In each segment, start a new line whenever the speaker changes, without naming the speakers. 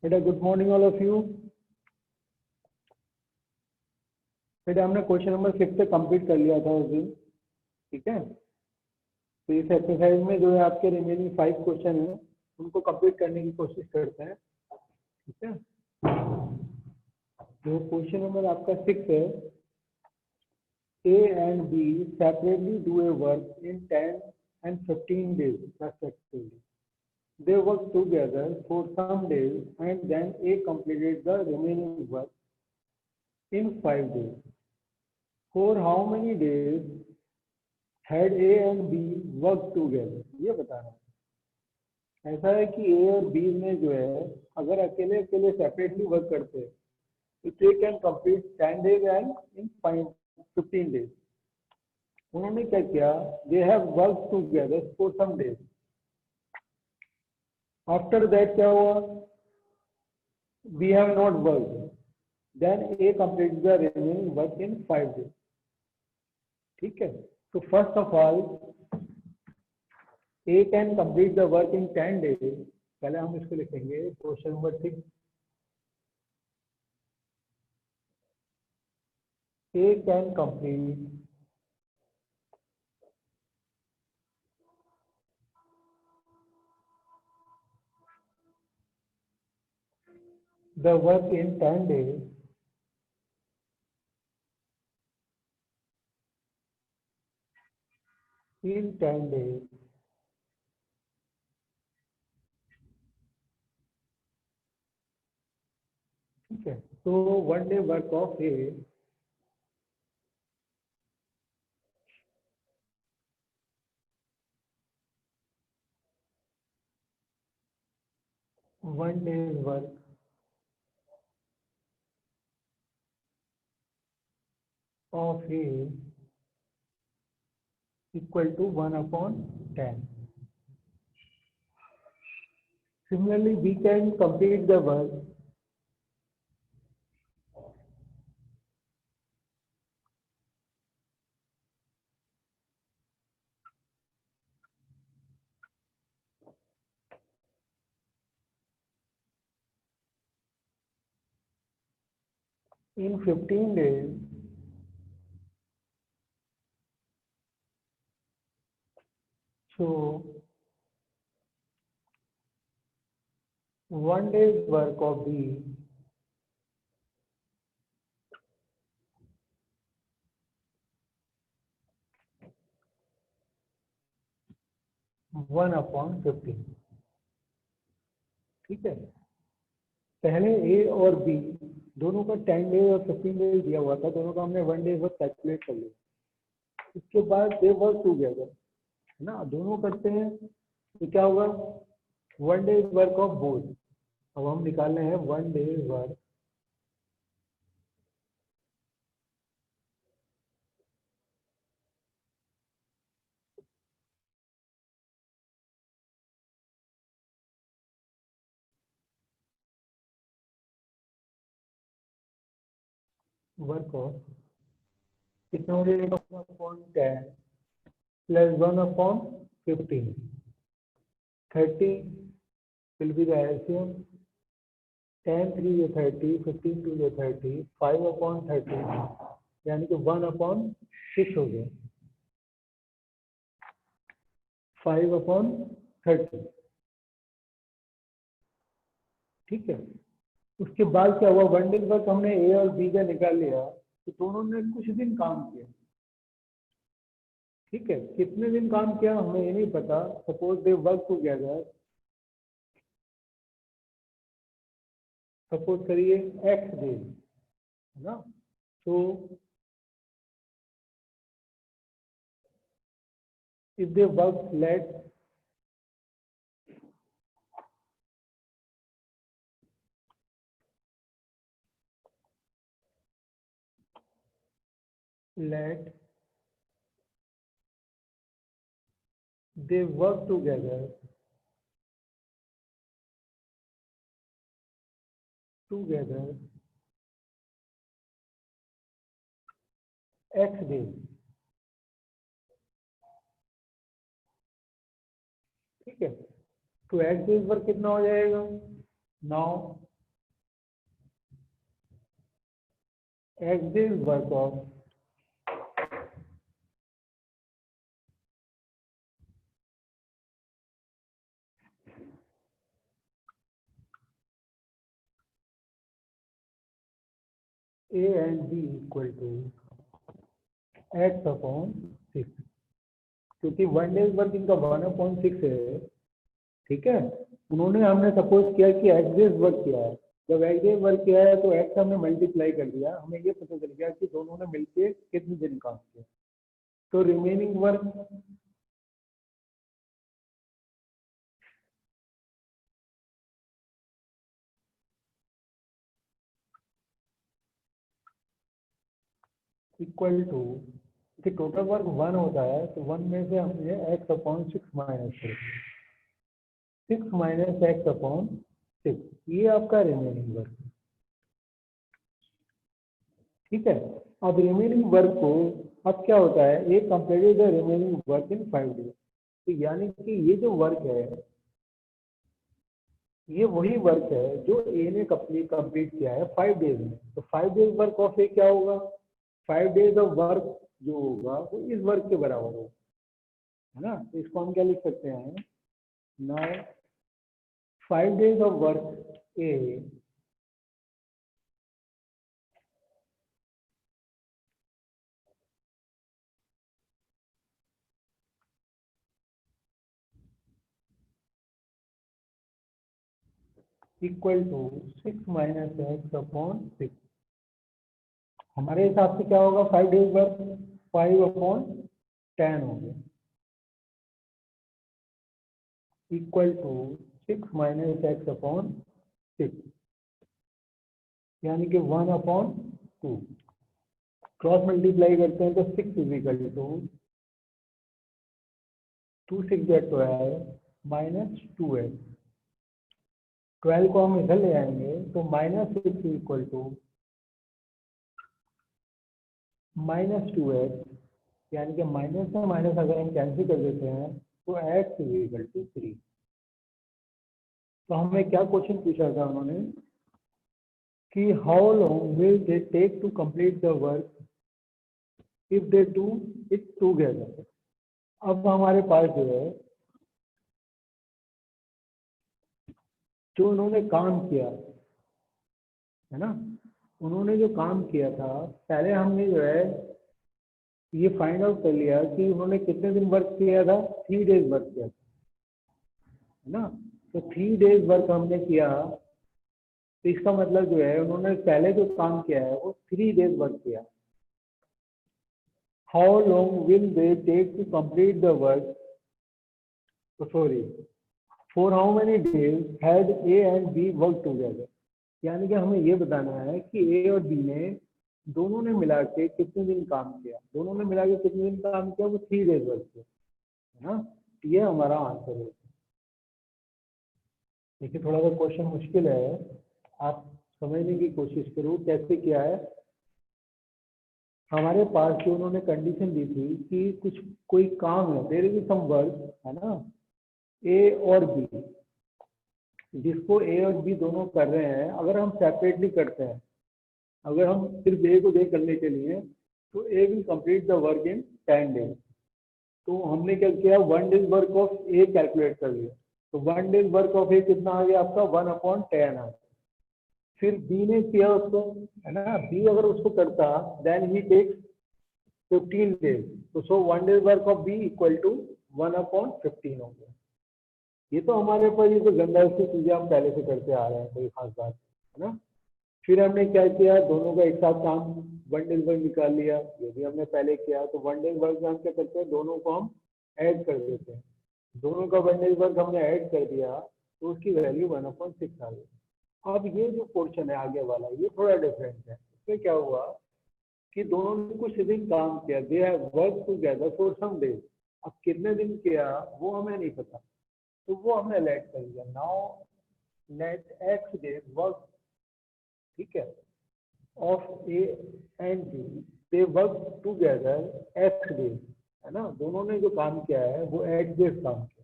बेटा good morning all of you. बेटा हमने क्वेश्चन नंबर 6 से कंप्लीट कर लिया था उस दिन, ठीक है। तो इस एक्सरसाइज में जो है आपके रिमेनिंग 5 क्वेश्चन हैं उनको कंप्लीट करने की कोशिश करते हैं, ठीक है। जो क्वेश्चन नंबर आपका 6 है, A and B separately do a work in 10 and 15 days respectively. They worked together for some days and then A completed the remaining work in 5 days. For how many days had A and B worked together? ये बताना है। ऐसा है कि A और B में जो है अगर अकेले अकेले सेपरेटली वर्क करते हैं तो they can complete 10 days and in 15 days. उन्होंने क्या किया? They have worked together for some days. After that क्या हुआ? We have not worked. Then A completes the remaining work in 5 days. ठीक है। तो first of all A can complete the work in 10 days. पहले हम इसको लिखेंगे question number 6। A can complete the work in 10 days in 10 days ठीक है। तो 1 day work of A one day's work of A equal to 1/10. Similarly, we can complete the work in 15 days so 1 day's work of B one upon 15। ठीक है। पहले ए और B दोनों का 10 days और 15 डेज दिया हुआ था, दोनों का हमने 1 डे वर्क कैलकुलेट कर लिया। इसके बाद दे वर्क टूगेदर है ना, दोनों करते हैं तो क्या होगा? 1 डे वर्क ऑफ बोथ। अब हम निकालने हैं 1 डे वर्क ऑफ कितना हो जाएगा? 1/10 plus 1/15 30 will be the LCM। 10 3 is 30, 15 2 is 30, 5/30 यानी कि 1/6 हो गया। 5/30 ठीक है। उसके बाद क्या हुआ? 1 डे वर्क हमने ए और बी का निकाल लिया तो दोनों ने कुछ दिन काम किया। ठीक है, कितने दिन काम किया हमें ये नहीं पता। Suppose they work together, suppose करिए एक्स डेज है ना। तो if they work let they work together x days। ठीक है, तो x डेज वर्क कितना हो जाएगा? Now X days work of A and B equal to X upon 6, क्योंकि 1 डेज वर्क इनका 1/6 है। ठीक है, उन्होंने हमने सपोज किया कि एक्स डेज वर्क किया है। जब एक्स डेज वर्क किया है तो एक्स हमने मल्टीप्लाई कर दिया, हमें ये पता चल गया कि दोनों ने मिलके कितने दिन काम किया। तो रिमेनिंग वर्क इक्वल टू, कि टोटल वर्क 1 होता है तो 1 में से हमने x/6 माइनस कर दिया, 6 माइनस x/6, ये आपका रिमेनिंग वर्क। ठीक है, अब रिमेनिंग वर्क को अब क्या होता है, A completed the remaining work in 5 days. तो यानी कि ये जो वर्क है ये वही वर्क है जो ए ने कंप्लीट किया है 5 डेज में। तो 5 डेज वर्क ऑफ ए क्या होगा, 5 डेज ऑफ वर्क जो होगा वो इस वर्क के बराबर होगा, है ना। तो इसको हम क्या लिख सकते हैं, now 5 days of work A equal to 6 minus x/6। हमारे हिसाब से क्या होगा, 5 डेज वर्क 5/10 हो गया, इक्वल टू 6 माइनस x/6, यानी कि 1/2। क्रॉस मल्टीप्लाई करते हैं तो 6 is equal to 2 6 12 minus 2x। 12 को हम इधर ले आएंगे तो -6 इक्वल टू -2x, यानी कि माइनस से माइनस अगर हम कैंसिल कर देते हैं तो x इज इक्वल टू 3। तो हमें क्या क्वेश्चन पूछा था उन्होंने कि how long will they take to complete the work if they do it together. अब हमारे पास जो है जो उन्होंने काम किया है ना, उन्होंने जो काम किया था, पहले हमने जो है ये फाइंड आउट कर लिया कि उन्होंने कितने दिन वर्क किया था, 3 डेज वर्क किया था, है ना। तो 3 डेज वर्क हमने किया, तो इसका मतलब जो है उन्होंने पहले जो काम किया है वो 3 डेज वर्क किया। How long will they take to complete the work, sorry, for how many days had A and B work together. यानी कि हमें ये बताना है कि ए और बी ने दोनों ने मिला के कितने दिन काम किया, दोनों ने मिला के कितने दिन काम किया, वो 3 डेज वर्क किया, है ना। ये हमारा आंसर है। देखिए थोड़ा सा क्वेश्चन मुश्किल है, आप समझने की कोशिश करो कैसे किया है। हमारे पास जो उन्होंने कंडीशन दी थी कि कुछ कोई काम है, देयर इज सम वर्क, है ना, ए और बी, जिसको ए और बी दोनों कर रहे हैं। अगर हम सेपरेटली करते हैं, अगर हम सिर्फ ए को दे करने के लिए, तो A will complete the work in 10 days. तो हमने क्या किया, 1 days work of A calculate कर लिया। तो 1 डेज वर्क ऑफ ए कितना आ गया आपका, 1/10 आ गया। फिर बी ने किया उसको, है ना, बी अगर उसको करता देन ही टेक्स 15 डेज। तो so 1 days work of B equal to 1/15 हो गया। ये तो हमारे पर ये तो गंदा सी चीजें हम पहले से करते आ रहे हैं, कोई खास बात, है ना। फिर हमने क्या किया, दोनों का एक साथ काम 1 डेज वर्क निकाल लिया, ये भी हमने पहले किया। तो 1 डेज वर्क में हम क्या करते हैं, दोनों को हम ऐड कर देते हैं। दोनों का 1 डेज वर्क हमने ऐड कर दिया तो उसकी वैल्यू 1/6 आ गई। अब ये जो पोर्शन है आगे वाला, ये थोड़ा डिफरेंट है। इसमें क्या हुआ कि दोनों ने कुछ दिन काम किया, they have work together for some days. अब कितने दिन किया वो हमें नहीं पता, तो वो हमने लेट कर दिया। Now let X days work, ठीक है, of A and B, they work together X days, है ना। दोनों ने जो काम किया है वो एक्स डेज काम किया।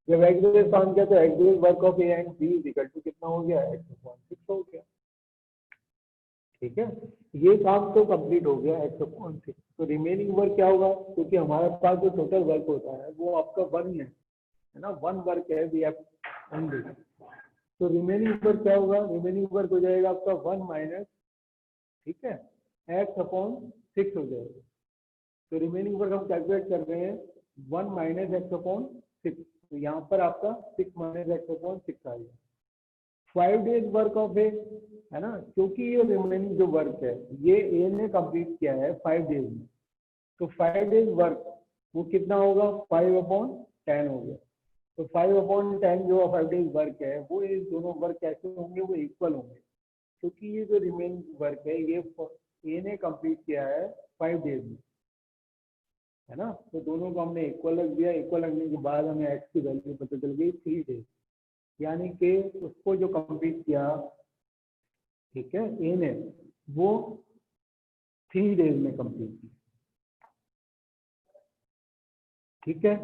जब एक्स डेज काम किया तो X days work of A and B equal to कितना हो गया, x/6 हो गया। ठीक है, ये काम तो कंप्लीट हो गया x/6। तो रिमेनिंग वर्क क्या होगा, क्योंकि हमारे पास जो टोटल वर्क होता है वो आपका 1 है ना, 1 वर्क है वी हैव ओनली। तो रिमेनिंग वर्क क्या होगा, रिमेनिंग वर्क हो जाएगा आपका 1 माइनस, ठीक है, x/6 हो जाएगा। तो रिमेनिंग वर्क हम कैलकुलेट कर रहे हैं 1 माइनस x/6। तो यहाँ पर आपका 6 माइनस x/6 आ गया। 5 डेज वर्क ऑफ ए, है ना, क्योंकि ये रिमेनिंग जो वर्क है ये ए ने कंप्लीट किया है 5 डेज में। तो 5 डेज वर्क वो कितना होगा, 5/10 हो गया। तो 5/10 जो 5 डेज वर्क है वो ये दोनों वर्क कैसे होंगे, वो इक्वल होंगे, क्योंकि ये जो रिमेनिंग वर्क है ये ए ने कंप्लीट किया है 5 डेज में, है ना। तो दोनों को हमने इक्वल रख दिया। इक्वल रखने के बाद हमें एक्स की वैल्यू पता चल गई 3 डेज, यानी कि उसको जो कंप्लीट किया, ठीक है, ए ने, वो 3 डेज में कंप्लीट किया। ठीक है,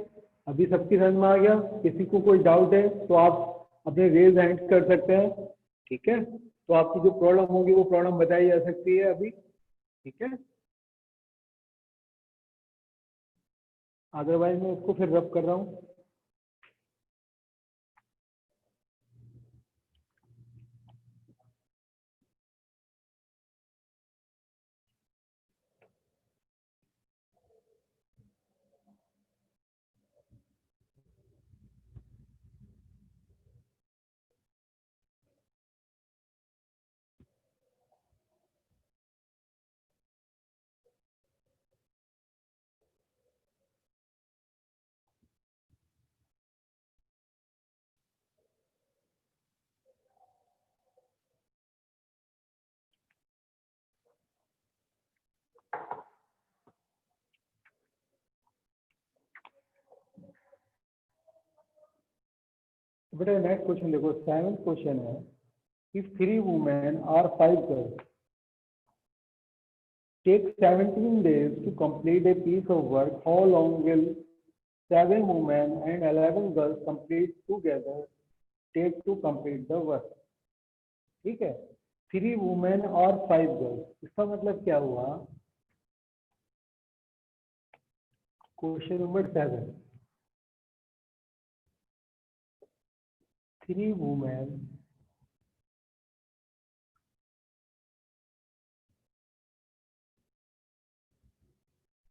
अभी सबकी समझ में आ गया? किसी को कोई डाउट है तो आप अपने रेज हैंड कर सकते हैं। ठीक है, तो आपकी जो प्रॉब्लम होगी वो प्रॉब्लम बताई जा सकती है अभी। ठीक है, अदरवाइज मैं उसको फिर रब कर रहा हूँ। बेटा नेक्स्ट क्वेश्चन देखो, 7th क्वेश्चन है, इफ 3 वुमेन और 5 girls take 17 days to complete a piece of work, how long will 7 women and 11 girls complete together take to complete the work? ठीक है, 3 वुमेन और 5 गर्ल्स, इसका मतलब क्या हुआ, क्वेश्चन नंबर 7, 3 वुमेन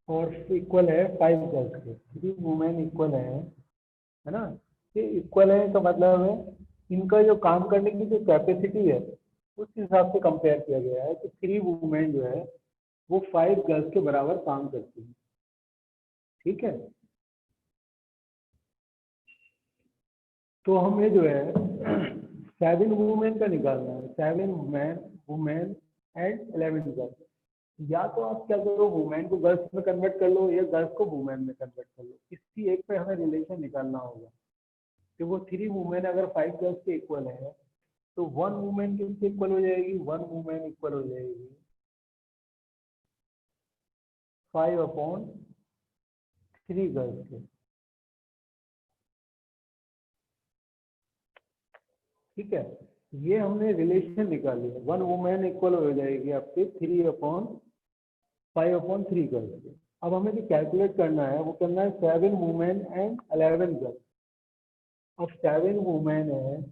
और इक्वल है 5 गर्ल्स के। 3 वुमेन इक्वल है ना, ये इक्वल है तो मतलब है इनका जो काम करने की जो कैपेसिटी है उस हिसाब से कंपेयर किया गया है कि 3 वुमेन जो है वो 5 गर्ल्स के बराबर काम करती है। ठीक है, तो हमें जो है 7 वुमेन का निकालना है, 7 वुमेन एंड 11 गर्ल्स। या तो आप क्या करो, वुमेन को गर्ल्स में कन्वर्ट कर लो या गर्ल्स को वुमेन में कन्वर्ट कर लो, किसी एक पे हमें रिलेशन निकालना होगा। तो वो 3 वुमेन अगर 5 गर्ल्स के इक्वल है तो 1 वुमेन किसके इक्वल हो जाएगी, 1 वुमेन इक्वल हो जाएगी 5/3 गर्ल्स के। ठीक है, ये हमने रिलेशन निकाली है, 1 वुमेन इक्वल हो जाएगी आपके 3/5/3 गर्ल्स के। अब हमें जो कैलकुलेट करना है वो करना है 7 वुमेन एंड 11 गर्ल्स। अब 7 वुमेन है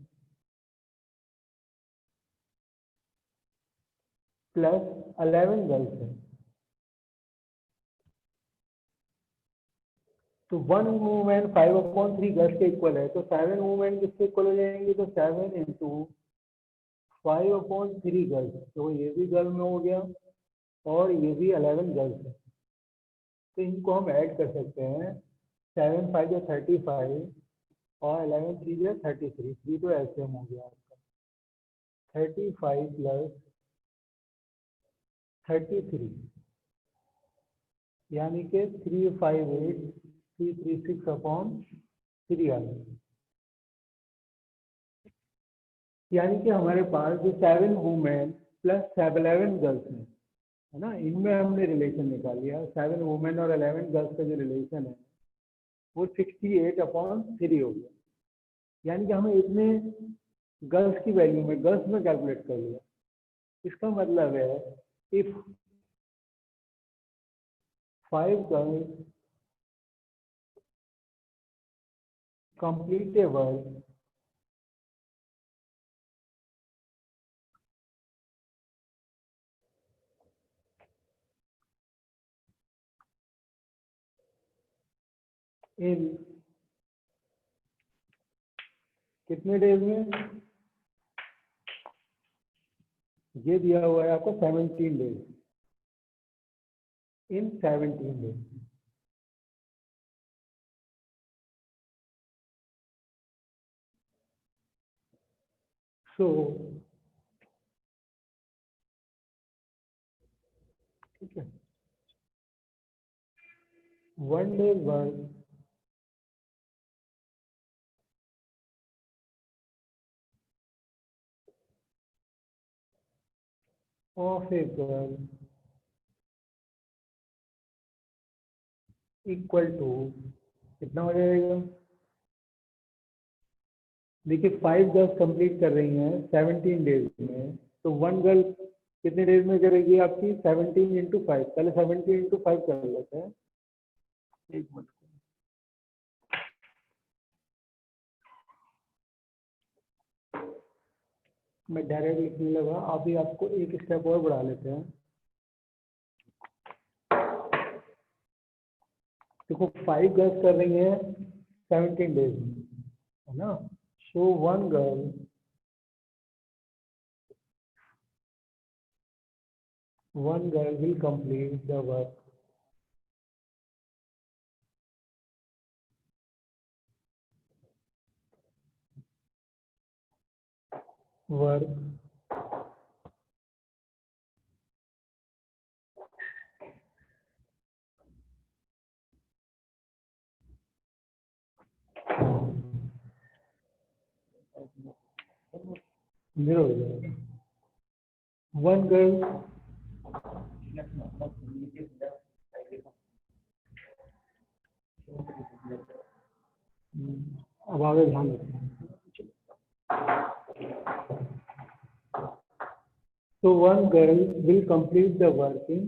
प्लस 11 गर्ल्स है, तो 1 वुमेन 5/3 गर्ल्स के इक्वल है, तो 7 वुमेन किसके इक्वल हो जाएंगे, तो 7 इंटू 5/3 गर्ल्स, तो ये भी गर्ल में हो गया और ये भी 11 गर्ल्स है। तो इनको हम ऐड कर सकते हैं, 7 5 35 और 11 3 33, 3 तो ऐसे हो गया आपका 35 प्लस 33, यानी कि 358,336/3 आ गया। यानी कि हमारे पास जो 7 वुमेन प्लस 11 गर्ल्स हैं, है ना, इनमें हमने रिलेशन निकाल लिया। 7 वुमेन और 11 गर्ल्स का जो रिलेशन है वो 68/3 हो गया। यानी कि हमें इतने गर्ल्स की वैल्यू में, गर्ल्स में कैलकुलेट कर लिया। इसका मतलब है if 5 girls complete a work in कितने डेज में, ये दिया हुआ है आपको 17 डेज, इन 17 डेज। सो ठीक है, 1 day work of a girl equal to कितना हो जाएगा। देखिए 5 गर्ल्स कंप्लीट कर रही हैं 17 डेज में, तो 1 गर्ल कितने डेज में करेगी आपकी, 17 इंटू 5। पहले 17 इंटू 5 कर लेते हैं, एक मिनट। मैं डायरेक्ट लिखने लगा, अभी आपको एक स्टेप और बढ़ा लेते हैं। देखो 5 गर्ल्स कर रही हैं 17 डेज में, है ना। सो 1 girl will complete the work zero हो जाएगा। 1 गर्ल अब आगे ध्यान रखें। So 1 girl will complete the work in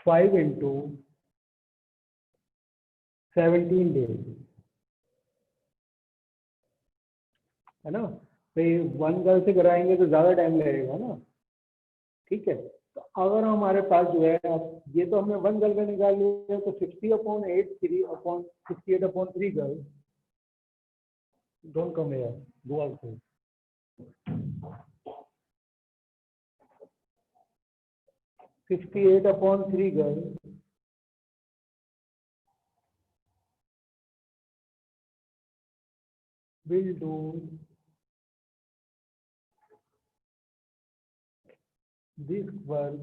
5 into 17 days, है ना। तो ये 1 गर्ल से कराएंगे तो ज़्यादा टाइम लगेगा ना, ठीक है। तो अगर हमारे पास जो है, अब ये तो हमने 1 गर्ल का निकाल लिया, तो 60/8 68/3 girl don't come here, do also 68/3 girl will do this work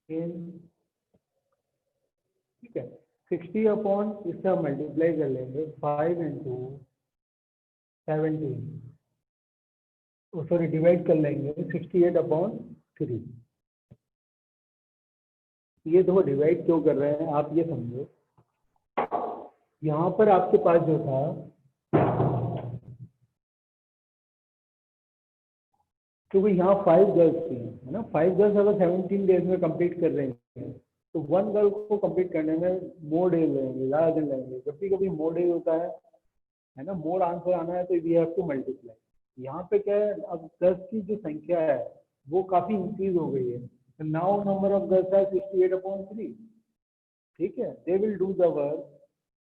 in, ठीक है, 60 अपॉन इससे मल्टीप्लाई कर लेंगे 5 इंटू 17, सॉरी डिवाइड कर लेंगे 68/3। ये दो डिवाइड क्यों कर रहे हैं आप ये समझो। यहाँ पर आपके पास जो था, क्योंकि यहाँ 5 गर्ल्स थी, है ना। 5 गर्ल्स अगर 17 डेज में कंप्लीट कर रही हैं, तो 1 गर्ल को कंप्लीट करने में मोर डेज लगेंगे, ज़्यादा दिन लगेंगे। कभी कभी मोर डेज होता है ना। मोर आंसर आना है तो वी हैव टू मल्टीप्लाई। यहाँ पे क्या है, अब गर्ल्स की जो संख्या है वो काफ़ी इंक्रीज हो गई है। नाउ नंबर ऑफ गर्ल्स है 68/3, ठीक है। They will do the work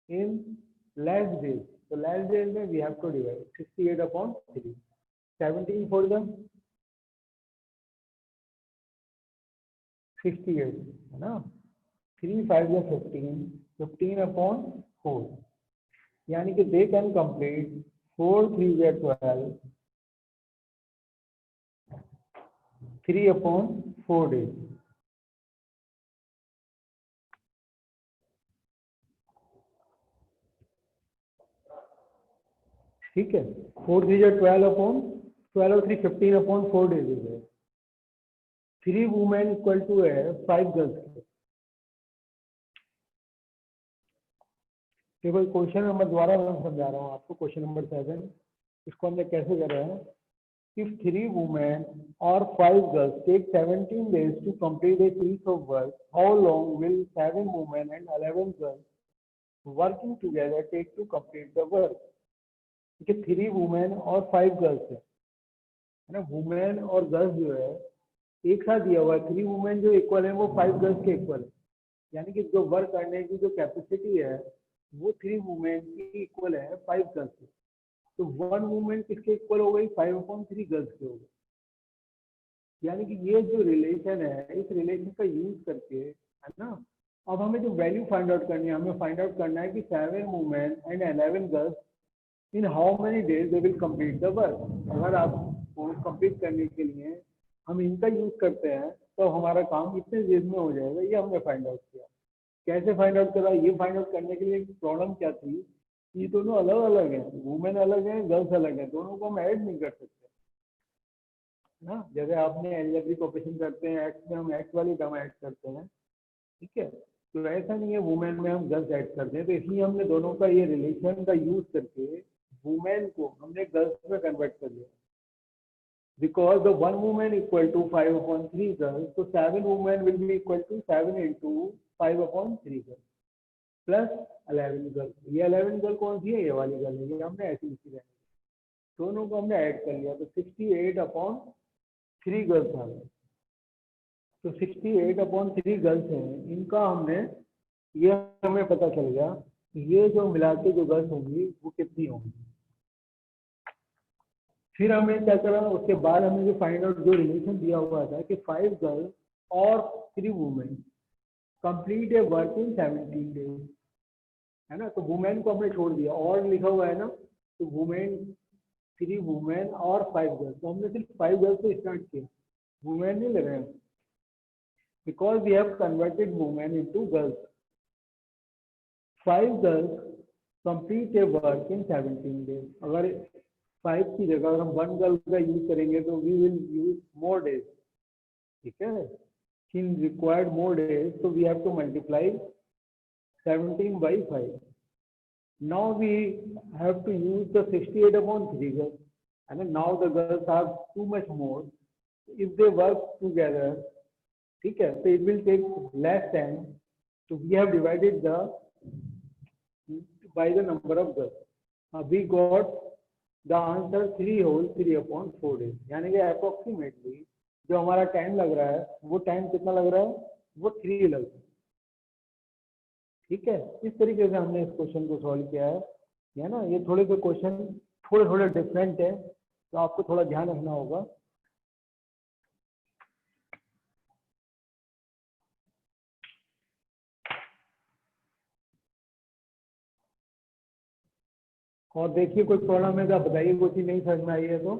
in less days, तो लेस डेज में we have to divide 68/3, 17 for the 68, है ना। 3 5 या 15, 15/4, यानी कि दे कैन कंप्लीट 4 3 या 12, 3/4 डेज। ठीक है, 4 3 या 12 और 3 15/4 डेज है। 3 वुमेन इक्वल टू है 5 गर्ल्स। केवल क्वेश्चन नंबर, दोबारा मैं समझा रहा हूँ आपको, क्वेश्चन नंबर 7। इसको हमने कैसे करा है? If 3 women or 5 girls take 17 days to complete a piece of work, how long will 7 women and 11 girls working together take to complete the work? ठीक है, 3 women और 5 girls है ना, वुमेन और गर्ल्स जो है एक साथ दिया हुआ है, 3 वुमेन जो इक्वल है वो 5 गर्ल्स के इक्वल है, यानी कि जो वर्क करने की जो कैपेसिटी है वो 3 वुमेन की इक्वल है 5 गर्ल्स की। तो 1 वुमेन किसके इक्वल हो गई? 5/3 गर्ल्स के हो गई। यानी कि ये जो रिलेशन है, इस रिलेशन का यूज करके, है ना, अब हमें जो वैल्यू फाइंड आउट करनी है, हमें फाइंड आउट करना है कि 7 women and 11 girls in how many days they will complete the work. अगर आपको कंप्लीट करने के लिए हम इनका यूज करते हैं तो हमारा काम इतने डेज में हो जाएगा, ये हमने फाइंड आउट किया। कैसे फाइंड आउट करा? ये फाइंड आउट करने के लिए प्रॉब्लम क्या थी, ये दोनों अलग अलग हैं, वुमेन अलग हैं, गर्ल्स अलग हैं, दोनों को हम ऐड नहीं कर सकते ना। जैसे आपने एल्जेब्रिक ऑपरेशन करते हैं, एक्स में हम एक्स वाली टर्म ऐड करते हैं, ठीक है, तो ऐसा नहीं है वुमेन में हम गर्ल्स ऐड करते हैं। तो इसलिए हमने दोनों का ये रिलेशन का यूज करके वुमेन को हमने गर्ल्स में कन्वर्ट कर दिया। Because the 1 women equal to 5/3 girls, तो 7 women will be equal to 7 into 5/3 girls plus 11 girl. ये 11 गर्ल कौन सी है? ये वाली गर्ल है, ये हमने ऐसी लिखी है, दोनों को हमने ऐड कर लिया तो 68/3 गर्ल्स आ गए। तो 68/3 गर्ल्स हैं, इनका हमने, ये हमें पता चल गया ये जो मिला के जो गर्ल्स होंगी वो कितनी होंगी। फिर हमें क्या करा, उसके बाद हमें जो फाइंड आउट जो रिलेशन दिया हुआ था कि 5 गर्ल्स और 3 women complete a work in 17 days, है ना। तो वुमेन को हमने छोड़ दिया, और लिखा हुआ है ना, तो वुमेन, 3 वुमेन और 5 गर्ल्स, तो हमने सिर्फ 5 गर्ल्स से स्टार्ट किया, वुमेन नहीं ले रहे हैं, because we have converted women into girls. 5 girls complete a work in 17 days. अगर 5 की जगह अगर हम 1 गर्ल का यूज करेंगे तो we will use more days, ठीक है, इन रिक्वायर्ड मोर डेज, तो we have to multiply 17/5. Now we have to use the 68/3 girls, and now the girls are too much more. If they work together, ठीक है, so it will take less time. So we have divided the by the number of girls. We got the answer 3/3/4 days. यानी कि approximately जो हमारा time लग रहा है वो टाइम कितना लग रहा है? वो 3 लग रहा है, ठीक है। इस तरीके से हमने इस क्वेश्चन को सॉल्व किया है ना। ये थोड़े से क्वेश्चन थोड़े थोड़े डिफरेंट है, तो आपको थोड़ा ध्यान रखना होगा। और देखिए कोई प्रॉब्लम है तो आप बताइए, कोई चीज नहीं समझ में आई है तो।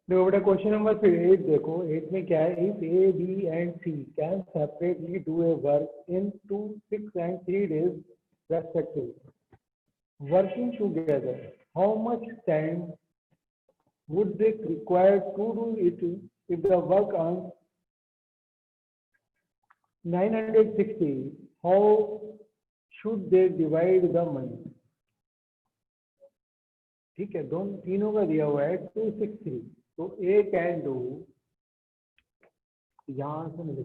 देखो बेटा क्वेश्चन नंबर 8 देखो, 8 में क्या है, if A B and C can separately do a work in 2, 6 and 3 days respectively, working together, how much time would they require to do it if the work earns 960? How should they divide the money? ठीक है, दोनों तीनों का दिया हुआ है 263, तो ए can do, यहां से मिले,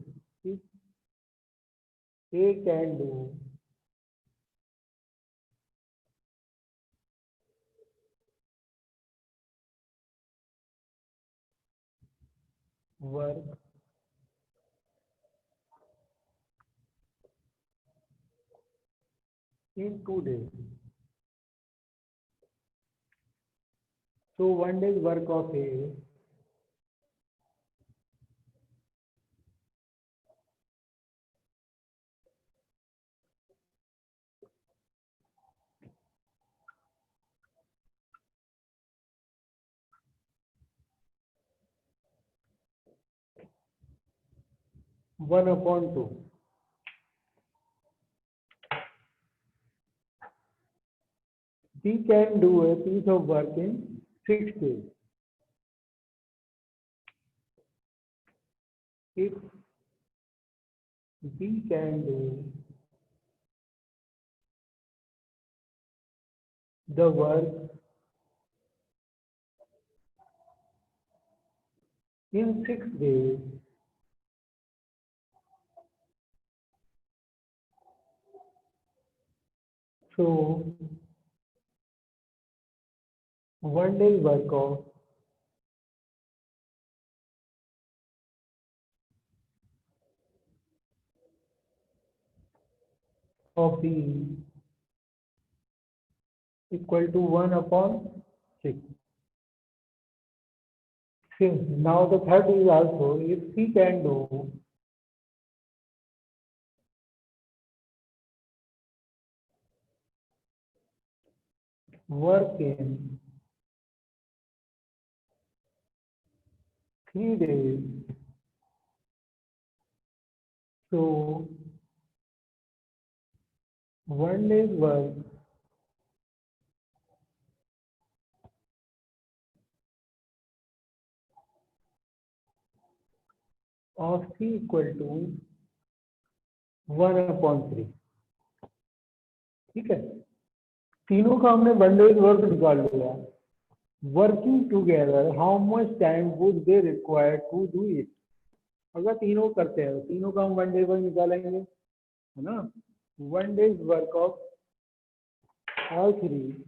A can do work in 2 days. So 1 day's work of A 1/2. He can do a piece of work in 6 days. If he can do the work in 6 days, so 1 day work of B equal to 1/6. See, now the third is also, if he can do work in 3 days, so 1 day's work of C equal to 1/3. ठीक है, तीनों का हमने 1 day's work निकाल लिया. Working together, how much time would they require to do it? अगर तीनों करते हैं, तीनों का हम 1 day वर्क निकालेंगे, है ना. 1 day's work of all three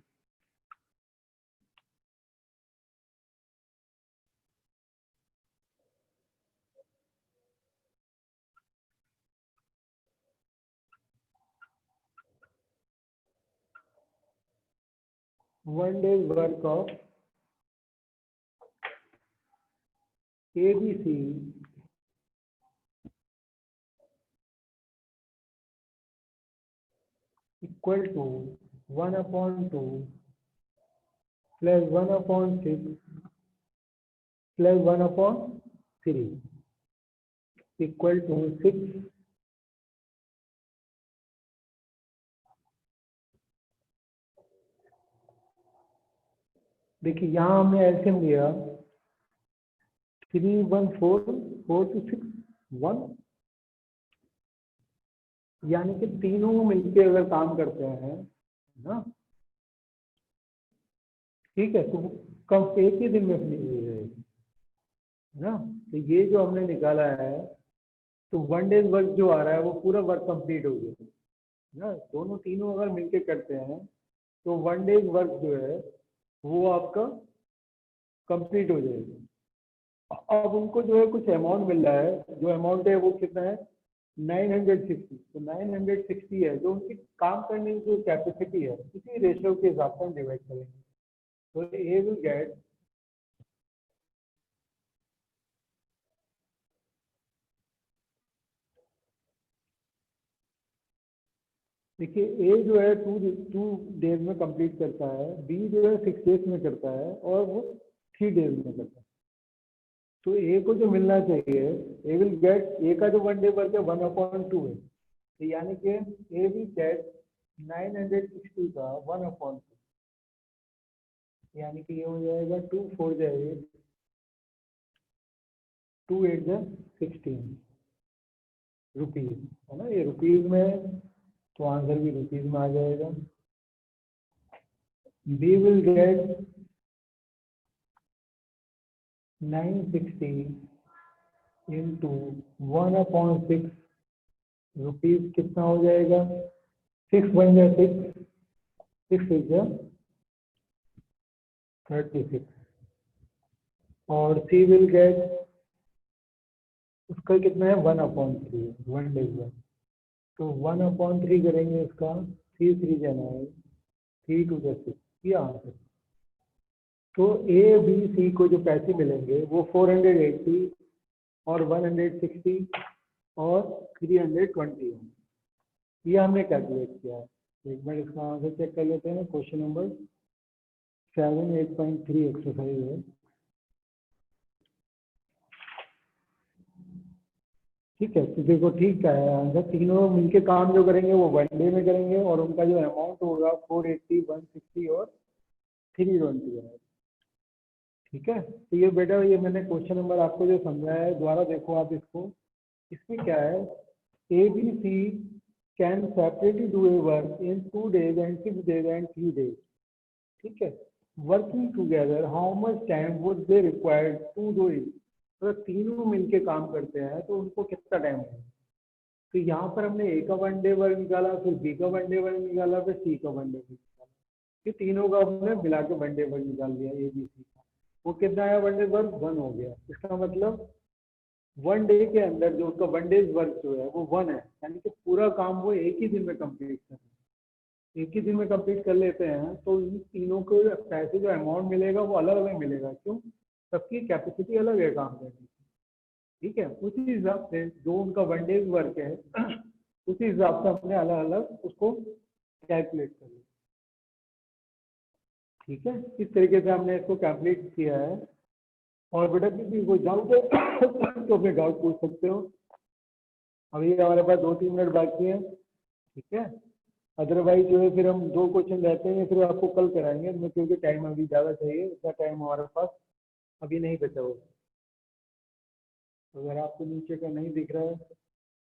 one day's work of ABC equal to 1/2 plus 1/6 plus 1/3 equal to 6. देखिए यहाँ हमने एलसीएम लिया 3 1 4 4 to 6 1, यानी कि तीनों मिलके अगर काम करते हैं ना, ठीक है, तो कम एक ही दिन में फिनिश हो जाएगी ना. तो ये जो हमने निकाला है, तो 1 डेज वर्क जो आ रहा है वो पूरा वर्क कंप्लीट हो गया ना. दोनों तीनों अगर मिलके करते हैं तो 1 डेज वर्क जो है वो आपका कंप्लीट हो जाएगी. अब उनको जो है कुछ अमाउंट मिल रहा है, जो अमाउंट है वो कितना है 960. तो 960 है जो उनकी काम करने की जो कैपेसिटी है, इसी रेशियो के हिसाब से हम डिवाइड करेंगे. तो ए विल गेट देखिए ए जो है 2 डेज में कंप्लीट करता है, बी जो है 6 डेज में करता है और वो 3 डेज में करता है. तो ए को जो मिलना चाहिए, ए विल गेट, ए का जो 1 डे वर्क है 1/2 है. तो यानी कि ए विल गेट 960 का 1/2, यानी कि ये हो जाएगा 2 4 जाएगा 2 8 16 रुपीज, है ना. ये रुपीज में तो आंसर भी रुपीज में आ जाएगा. B will get 960 into 1/6 rupees कितना हो जाएगा 6 1 6 6 6 36. और सी विल गेट, उसका कितना है 1/3 1 डे का. तो 1/3 करेंगे इसका 3 3 9 3 2 6 ये आंसर. तो ए बी सी को जो पैसे मिलेंगे वो 480 और 160 और 320 है. ये हमने कैलकुलेट किया है. एक बार इसका आंसर चेक कर लेते हैं. क्वेश्चन नंबर 7 8.3 एक्सरसाइज है. ठीक है, तो देखो ठीक है आंसर, तीनों मिलके काम जो करेंगे वो 1 डे में करेंगे और उनका जो अमाउंट होगा 480, 160 और 320 है। ठीक है, तो ये बेटा ये मैंने क्वेश्चन नंबर आपको जो समझाया है दोबारा देखो आप इसको। इसमें क्या है, A B C can separately do a work in 2 days and 6 days and 3 days। ठीक है, working together how much time would they required to do it. अगर तीनों मिलके काम करते हैं तो उनको कितना टाइम लगेगा। तो यहाँ पर हमने ए का 1 डे वर्क निकाला, फिर बी का 1 डे वर्क निकाला, फिर सी का 1 डे वर्क निकाला, ये तीनों का हमने मिला के 1 डे वर्क निकाल दिया ए बी सी का। वो कितना आया 1 डे वर्क, 1 हो गया। इसका मतलब 1 डे के अंदर जो उसका 1 डेज वर्क जो है वो 1 है, यानी कि पूरा काम वो एक ही दिन में कंप्लीट कर रहे हैं। एक ही दिन में कंप्लीट कर लेते हैं तो इन तीनों को पैसे जो अमाउंट मिलेगा वो अलग अलग मिलेगा। क्यों, सबकी कैपेसिटी अलग है काम करने की। ठीक है, उसी हिसाब से जो उनका 1 डेज वर्क है उसी हिसाब से हमने अलग अलग उसको कैलकुलेट कर लिया। ठीक है, इस तरीके से हमने इसको कैलकुलेट किया है। और बेटा किसी कोई डाउट है तो अपने डाउट पूछ सकते हो। अभी हमारे पास 2-3 मिनट बाकी है। ठीक है, अदरवाइज जो है फिर हम 2 क्वेश्चन रहते हैं फिर आपको कल कराएंगे, क्योंकि टाइम अभी ज़्यादा चाहिए, इतना टाइम हमारे पास अभी नहीं बचा होगा। अगर आपको नीचे का नहीं दिख रहा है